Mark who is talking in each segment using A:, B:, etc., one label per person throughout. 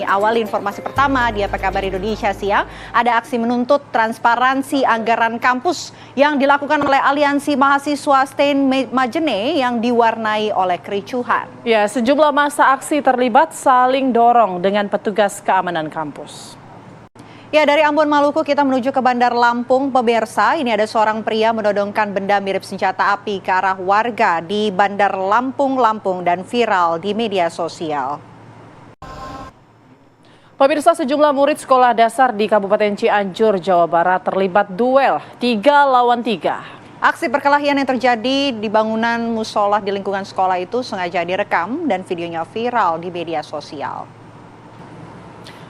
A: Kami awali informasi pertama di Apa Kabar Indonesia siang. Ada aksi menuntut transparansi anggaran kampus yang dilakukan oleh Aliansi Mahasiswa Stain Majene yang diwarnai oleh kericuhan.
B: Ya, sejumlah massa aksi terlibat saling dorong dengan petugas keamanan kampus.
A: Ya, dari Ambon, Maluku kita menuju ke Bandar Lampung, pemirsa. Ini ada seorang pria menodongkan benda mirip senjata api ke arah warga di Bandar Lampung, dan viral di media sosial.
B: Pemirsa, sejumlah murid sekolah dasar di Kabupaten Cianjur, Jawa Barat terlibat duel 3 lawan 3.
A: Aksi perkelahian yang terjadi di bangunan musola di lingkungan sekolah itu sengaja direkam dan videonya viral di media sosial.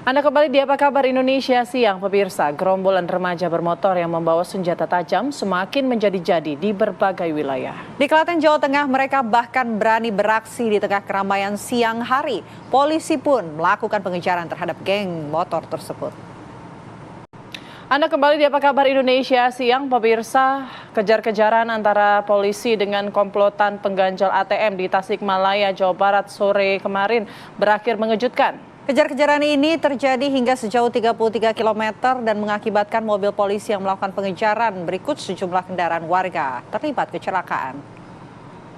B: Anda kembali di Apa Kabar Indonesia siang, pemirsa. Gerombolan remaja bermotor yang membawa senjata tajam semakin menjadi-jadi di berbagai wilayah.
A: Di Klaten, Jawa Tengah, mereka bahkan berani beraksi di tengah keramaian siang hari. Polisi pun melakukan pengejaran terhadap geng motor tersebut.
B: Anda kembali di Apa Kabar Indonesia siang, pemirsa. Kejar-kejaran antara polisi dengan komplotan pengganjal ATM di Tasikmalaya, Jawa Barat sore kemarin berakhir mengejutkan.
A: Kejar-kejaran ini terjadi hingga sejauh 33 km dan mengakibatkan mobil polisi yang melakukan pengejaran berikut sejumlah kendaraan warga terlibat kecelakaan.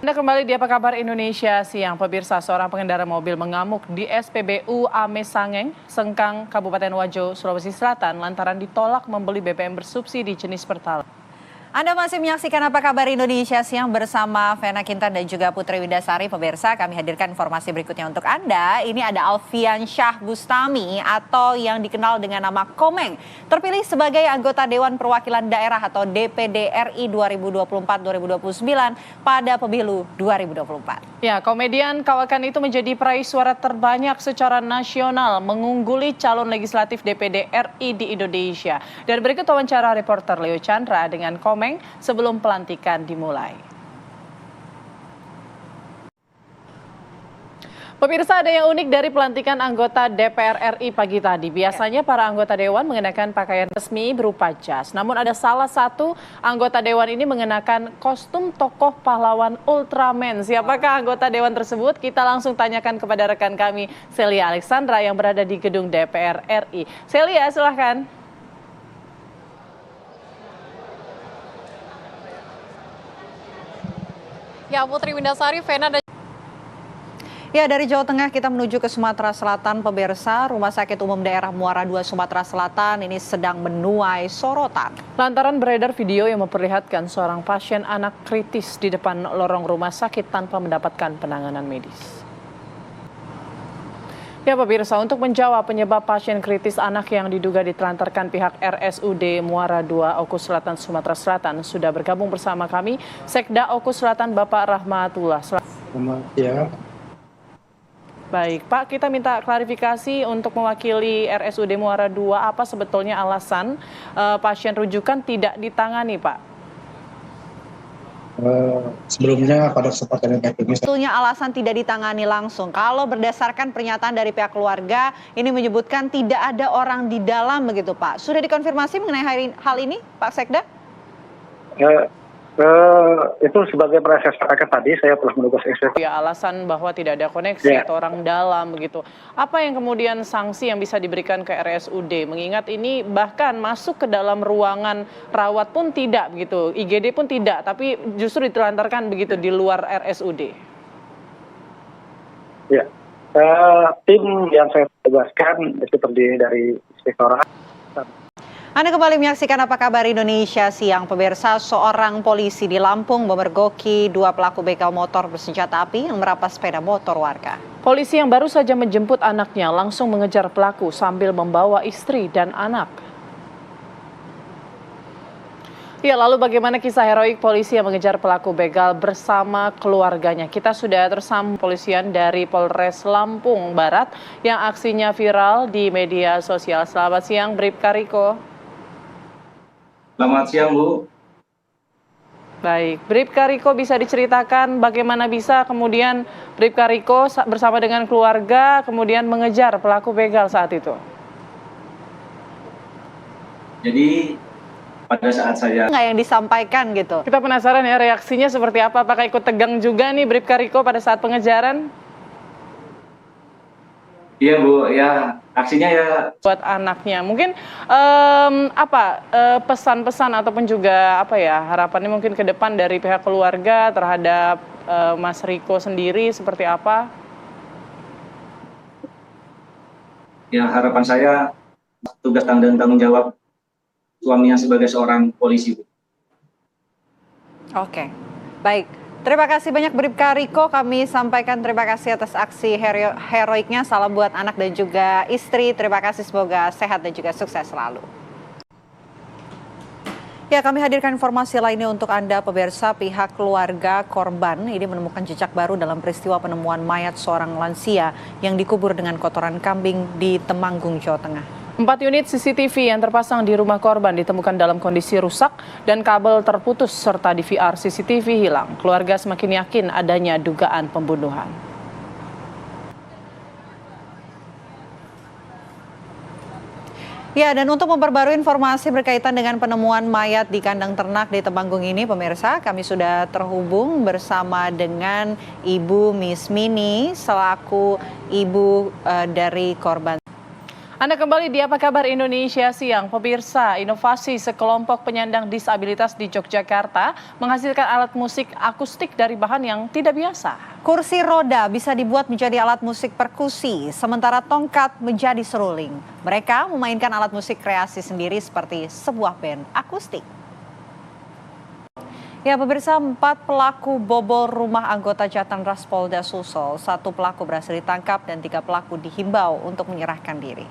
B: Anda kembali di Apa Kabar Indonesia siang, pemirsa. Seorang pengendara mobil mengamuk di SPBU Amesangeng, Sengkang, Kabupaten Wajo, Sulawesi Selatan lantaran ditolak membeli BBM bersubsidi jenis Pertalite.
A: Anda masih menyaksikan Apa Kabar Indonesia siang bersama Vena Kintan dan juga Putri Windasari. Pemirsa, kami hadirkan informasi berikutnya untuk Anda. Ini ada Alfian Syah Bustami atau yang dikenal dengan nama Komeng. Terpilih sebagai anggota Dewan Perwakilan Daerah atau DPD RI 2024-2029 pada pemilu 2024.
B: Ya, komedian kawakan itu menjadi peraih suara terbanyak secara nasional, mengungguli calon legislatif DPD RI di Indonesia. Dan berikut wawancara reporter Leo Chandra dengan Komeng sebelum pelantikan dimulai. Pemirsa, ada yang unik dari pelantikan anggota DPR RI pagi tadi. Biasanya para anggota dewan mengenakan pakaian resmi berupa jas. Namun ada salah satu anggota dewan ini mengenakan kostum tokoh pahlawan Ultraman. Siapakah anggota dewan tersebut? Kita langsung tanyakan kepada rekan kami, Celia Alexandra yang berada di gedung DPR RI. Celia, silahkan.
C: Ya, Putri Windasari, Vena dan
A: Ya, dari Jawa Tengah kita menuju ke Sumatera Selatan, pemirsa. Rumah Sakit Umum Daerah Muara II Sumatera Selatan ini sedang menuai sorotan.
B: Lantaran beredar video yang memperlihatkan seorang pasien anak kritis di depan lorong rumah sakit tanpa mendapatkan penanganan medis. Ya, pemirsa, untuk menjawab penyebab pasien kritis anak yang diduga ditelantarkan pihak RSUD Muara II Oku Selatan Sumatera Selatan, sudah bergabung bersama kami Sekda Oku Selatan Bapak Rahmatullah.
D: Selamat siang.
B: Baik, Pak, kita minta klarifikasi untuk mewakili RSUD Muara II, apa sebetulnya alasan pasien rujukan tidak ditangani, Pak?
D: Sebelumnya pada kesempatan yang ini
A: Sebetulnya alasan tidak ditangani langsung. Kalau berdasarkan pernyataan dari pihak keluarga, ini menyebutkan tidak ada orang di dalam begitu, Pak. Sudah dikonfirmasi mengenai hal ini, Pak Sekda?
D: itu sebagai proses terakhir tadi saya telah menugas
B: Ya, alasan bahwa tidak ada koneksi atau orang dalam begitu. Apa yang kemudian sanksi yang bisa diberikan ke RSUD? Mengingat ini bahkan masuk ke dalam ruangan rawat pun tidak begitu, IGD pun tidak, tapi justru ditelantarkan begitu di luar RSUD.
D: Ya, tim yang saya tugaskan itu terdiri dari inspektorat.
A: Anda kembali menyaksikan Apa Kabar Indonesia siang, pemirsa. Seorang polisi di Lampung memergoki 2 pelaku begal motor bersenjata api yang merampas sepeda motor warga.
B: Polisi yang baru saja menjemput anaknya langsung mengejar pelaku sambil membawa istri dan anak. Ya, lalu bagaimana kisah heroik polisi yang mengejar pelaku begal bersama keluarganya? Kita sudah tersambung polisian dari Polres Lampung Barat yang aksinya viral di media sosial. Selamat siang, Bribka Riko.
E: Selamat siang, Bu.
B: Baik, Bribka Riko, bisa diceritakan bagaimana bisa kemudian Bribka Riko bersama dengan keluarga kemudian mengejar pelaku begal saat itu?
E: Jadi pada saat saya
A: Nggak yang disampaikan gitu.
B: Kita penasaran ya reaksinya seperti apa, apakah ikut tegang juga nih Bribka Riko pada saat pengejaran?
E: Iya, Bu, ya aksinya ya
B: buat anaknya. Mungkin pesan-pesan ataupun juga harapannya mungkin ke depan dari pihak keluarga terhadap Mas Riko sendiri seperti apa?
E: ya harapan saya tugas dan tanggung jawab suaminya sebagai seorang polisi, Bu.
A: Oke, baik. Terima kasih banyak Bribka Riko, kami sampaikan terima kasih atas aksi heroiknya. Salam buat anak dan juga istri, terima kasih, semoga sehat dan juga sukses selalu. Ya, kami hadirkan informasi lainnya untuk Anda pemirsa. Pihak keluarga korban ini menemukan jejak baru dalam peristiwa penemuan mayat seorang lansia yang dikubur dengan kotoran kambing di Temanggung, Jawa Tengah.
B: 4 unit CCTV yang terpasang di rumah korban ditemukan dalam kondisi rusak dan kabel terputus serta DVR CCTV hilang. Keluarga semakin yakin adanya dugaan pembunuhan.
A: Ya, dan untuk memperbarui informasi berkaitan dengan penemuan mayat di kandang ternak di Temanggung ini, pemirsa, kami sudah terhubung bersama dengan Ibu Miss Mini selaku ibu dari korban.
B: Anda kembali di Apa Kabar Indonesia Siang. Pemirsa, inovasi sekelompok penyandang disabilitas di Yogyakarta menghasilkan alat musik akustik dari bahan yang tidak biasa.
A: Kursi roda bisa dibuat menjadi alat musik perkusi, sementara tongkat menjadi seruling. Mereka memainkan alat musik kreasi sendiri seperti sebuah band akustik. Ya, pemirsa, 4 pelaku bobol rumah anggota Jatantras Polda Sulsel. 1 pelaku berhasil ditangkap dan 3 pelaku dihimbau untuk menyerahkan diri.